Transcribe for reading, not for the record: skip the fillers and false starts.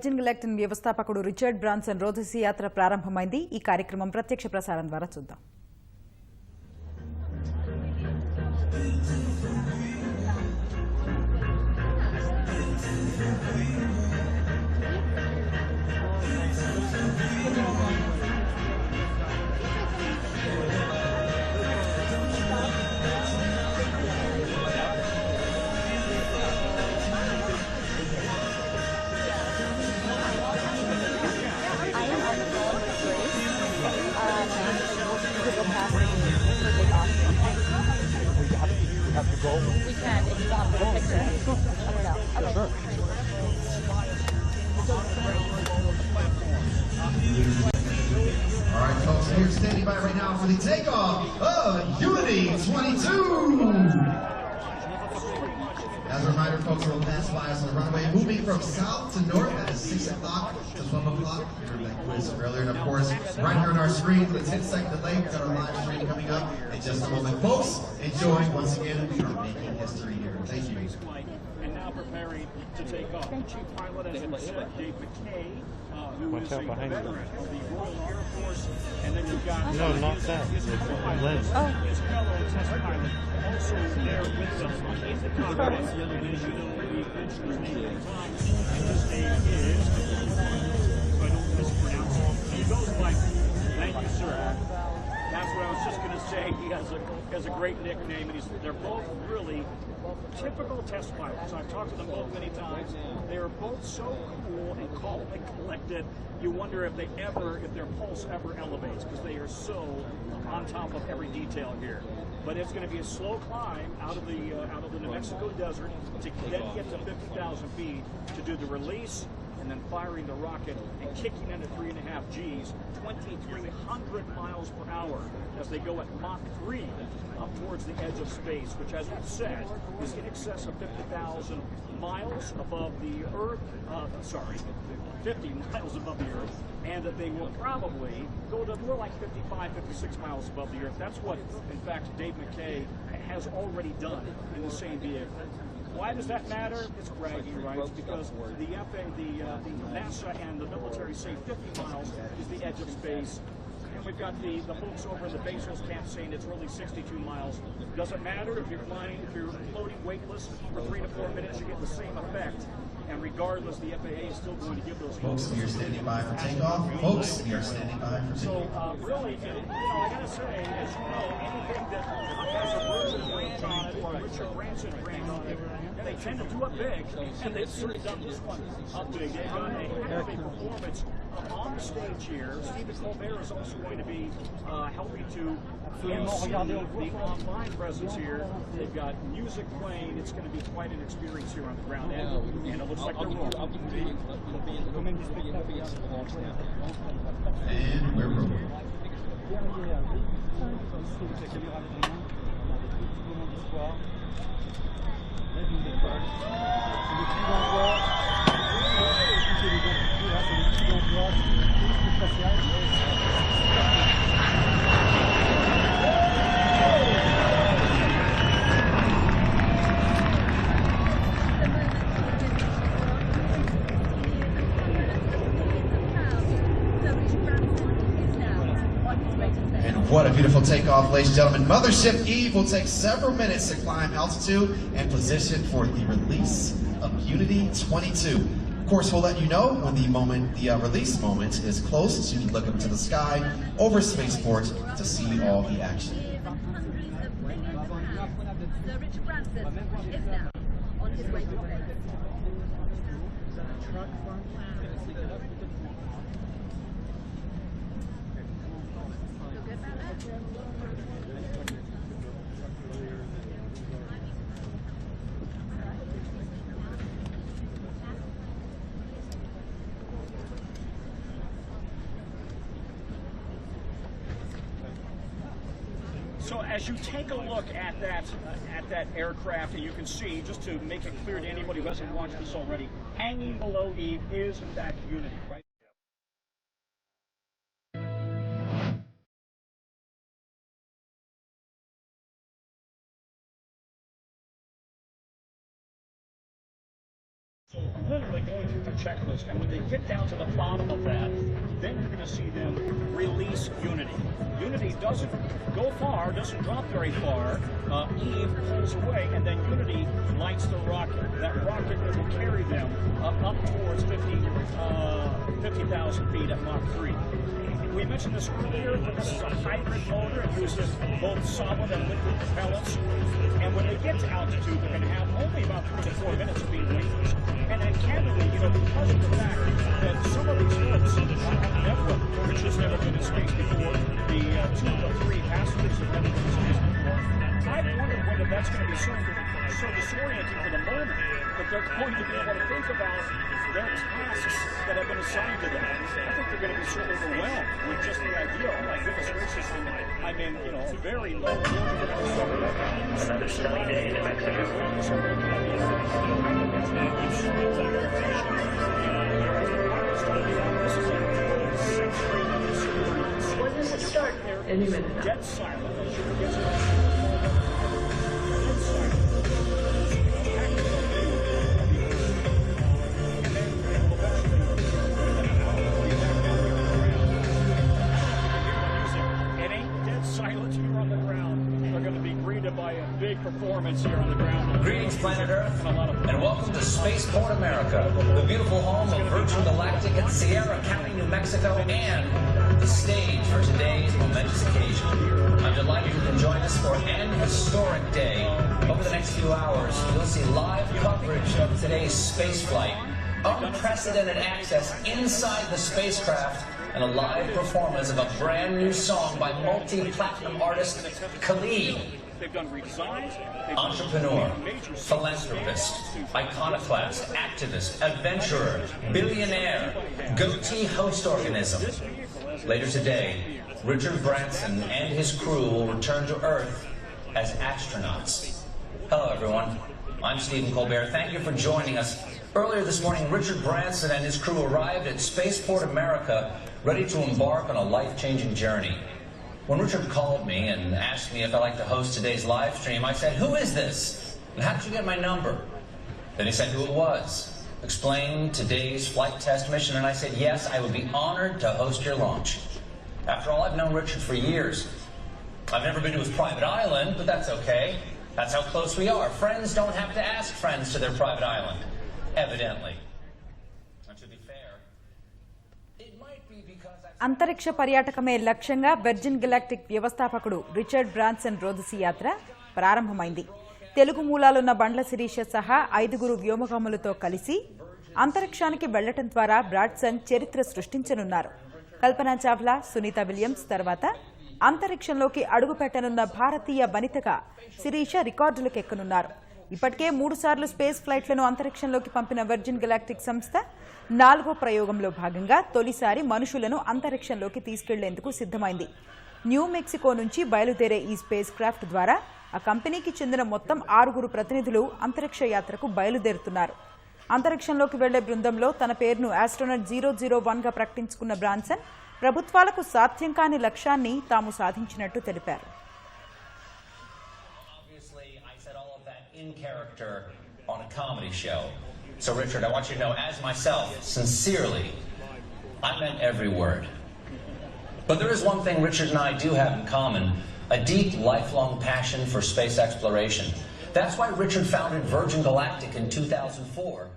Galactic వ్యవస్థాపకుడు Richard Branson రోదసి యాత్ర ప్రారంభమైంది. ఈ కార్యక్రమం ప్రత్యక్ష ప్రసారం ద్వారా చూద్దాం. We can if you want for the picture. I don't know. Okay. Sure. All right, folks, we're standing by right now for the takeoff of Unity 22. As a reminder, folks, we'll pass by us on the runway, moving from south to north. That is 6 o'clock to 12 o'clock. You heard that quiz earlier. And of course, right here on our screen, with a 10-second delay, we've got our live stream coming up in just a moment. Folks, enjoy. Once again, we are making history here. Thank you. And now preparing to take off. Chief pilot, as you said, Dave McKay, who is a veteran of the Royal Air Force. And then you've got... No, not that. It's Lynn. His fellow test pilot also there with us in the cockpit. And as you know, we mentioned his name at times. And his name is... If I don't mispronounce it. He goes by... Thank you, sir. That's what I was just going to say. He has a great nickname, and they're both really typical test pilots. I've talked to them both many times. They are both so cool and calm and collected. You wonder if their pulse ever elevates, because they are so on top of every detail here. But it's going to be a slow climb out of the New Mexico desert to then get to 50,000 feet to do the release, and then firing the rocket and kicking into 3.5 Gs, 2,300 miles per hour as they go at Mach 3 up towards the edge of space, which, as we've said, is in excess of 50,000 miles above the Earth. 50 miles above the Earth, and that they will probably go to more like 55, 56 miles above the Earth. That's what, in fact, Dave McKay has already done in the same vehicle. Why does that matter? It's bragging rights, because the NASA and the military say 50 miles is the edge of space. And we've got the folks over in the Bezos camp saying it's really 62 miles. Doesn't matter if you're floating weightless for 3 to 4 minutes, you get the same effect. And regardless, the FAA is still going to give those folks. We are standing by for takeoff. Folks, we are standing by for takeoff. So, really, I gotta say, as you know, anything that has a Virgin brand on it or a Richard Branson brand on it, they tend to do it big, and they've certainly done this one up big. They've done a heavy performance on the stage here. Stephen Colbert is also going to be helping to MC the online presence here. They've got music playing. It's going to be quite an experience here on the ground, and it looks like they're rolling. And we're rolling. What a beautiful takeoff, ladies and gentlemen. Mothership Eve will take several minutes to climb altitude and position for the release of Unity 22. Of course, we'll let you know when the release moment is close, so you can look up into the sky over spaceport to see all the action. Richard Branson is now on his way to space. So as you take a look at that aircraft, and you can see, just to make it clear to anybody who hasn't watched this already, hanging below Eve is in fact Unity, right? So literally going through the checklist, and when they get down to the bottom of that, then you're going to see them release Unity. Unity doesn't go far, doesn't drop very far. Eve pulls away, and then Unity lights the rocket. That rocket will carry them up towards 50,000 feet at Mach 3. We mentioned this earlier, but this is a hybrid motor. It uses both solid and liquid propellants. And when they get to altitude, they're going to have only about 3 to 4 minutes of being weightless. And then candidly, because of the fact that some of these folks have never, which has never been in space before, the 2 of the 3 passengers have never been in space before, I wonder whether that's going to be so disorienting for the moment that they're going to be able to think about their tasks that have been assigned to them. I think they're going to be so overwhelmed with just the idea, oh my goodness gracious, I'm in, very low When does it start? Any minute now. Dead silent. By a big performance here on the ground. Greetings, planet Earth, and welcome to Spaceport America, the beautiful home of Virgin Galactic in Sierra County, New Mexico, and the stage for today's momentous occasion. I'm delighted you can join us for an historic day. Over the next few hours, you'll see live coverage of today's spaceflight, unprecedented access inside the spacecraft, and a live performance of a brand new song by multi-platinum artist Khalid. They've done redesigns. Entrepreneur, philanthropist, iconoclast, activist, adventurer, billionaire, goatee host organism. Later today, Richard Branson and his crew will return to Earth as astronauts. Hello, everyone. I'm Stephen Colbert. Thank you for joining us. Earlier this morning, Richard Branson and his crew arrived at Spaceport America, ready to embark on a life-changing journey. When Richard called me and asked me if I'd like to host today's live stream, I said, "Who is this? And how did you get my number?" Then he said who it was, explained today's flight test mission, and I said, yes, I would be honored to host your launch. After all, I've known Richard for years. I've never been to his private island, but that's okay. That's how close we are. Friends don't have to ask friends to their private island, evidently. And to be fair, it might be because అంతరిక్ష పర్యాటకమే లక్ష్యంగా virgin galactic వ్యవస్థాపకుడు Richard Branson రోదసీ యాత్ర ప్రారంభమైంది. తెలుగు మూలాలున్న బండ్ల శిరీష సహా 5 వ్యోమగాములతో కలిసి అంతరిక్షానికి వెళ్లటం ద్వారా Branson చరిత్ర సృష్టించనున్నారు. Kalpana Chawla, Sunitha Williams తర్వాత అంతరిక్షంలోకి అడుగుపెట్టనున్న భారతీయ వనితగా శిరీష రికార్డులకు ఎక్కనున్నారు. ఇప్పటికే 3 సార్లు స్పేస్ ఫ్లైట్లను అంతరిక్షంలోకి పంపిన వెర్జిన్ గెలాక్టిక్ సంస్థ 4వ ప్రయోగంలో భాగంగా తొలిసారి మనుషులను అంతరిక్షంలోకి తీసుకెళ్లేందుకు సిద్ధమైంది. న్యూ మెక్సికో నుంచి బయలుదేరే ఈ స్పేస్ క్రాఫ్ట్ ద్వారా ఆ కంపెనీకి చెందిన మొత్తం 6 ప్రతినిధులు అంతరిక్ష యాత్రకు బయలుదేరుతున్నారు. అంతరిక్షంలోకి వెళ్లే బృందంలో తన పేరును ఆస్ట్రోనట్ 001గా ప్రకటించుకున్న బ్రాన్సన్ ప్రభుత్వాలకు సాధ్యం కాని లక్ష్యాన్ని తాము సాధించినట్టు తెలిపారు. In character on a comedy show. So Richard, I want you to know, as myself, sincerely, I meant every word. But there is one thing Richard and I do have in common, a deep, lifelong passion for space exploration. That's why Richard founded Virgin Galactic in 2004.